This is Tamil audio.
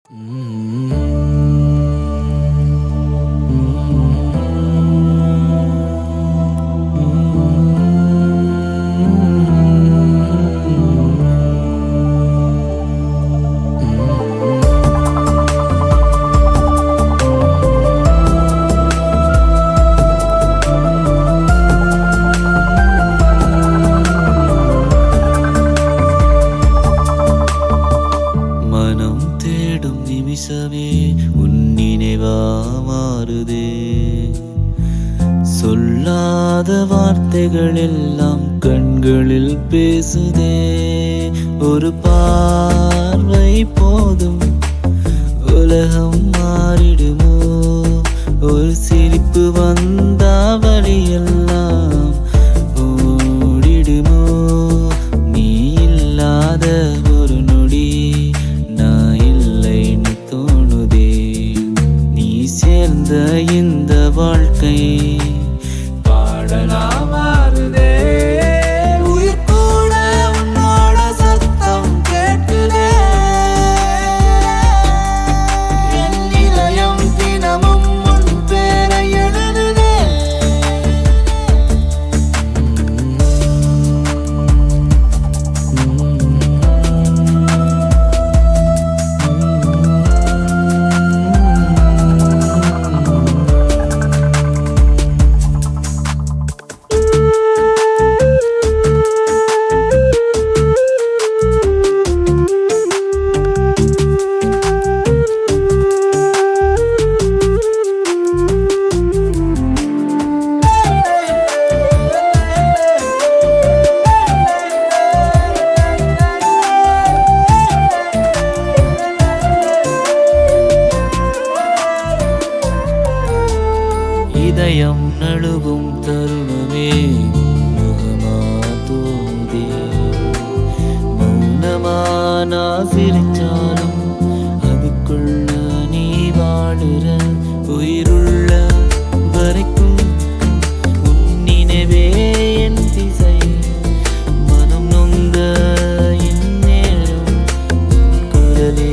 மனம் தேடும் நிமிஷமே உன் நினைவா மாறுதே. சொல்லாத வார்த்தைகள் எல்லாம் கண்களில் பேசுதே. ஒரு பார்வை போதும் உலகம் மாறிடுமோ. ஒரு சிரிப்பு வந்தா வழியெல்லாம் ஓடிடுமோ. நீ இல்லாத ஒரு நொடி நான் இல்லைன்னு தோணுதே. நீ சேர்ந்த இந்த வாழ்க்கை பாடலா மாறுதே. உயிர் கூட உன்னோட சத்தம் கேட்குதே. என் இதயம் தினமும் உன் பேரை எழுதுதே. இதயம் நழுவும் தருணமே முகமா தோன்றே. மௌனமா நான் சிரிச்சாலும் அதுக்குள்ள நீ வாழுற. உயிருள்ள வரைக்கும் உன் நினைவே என் திசை. மனம் நொந்த இந்நேரம் உன் குரலே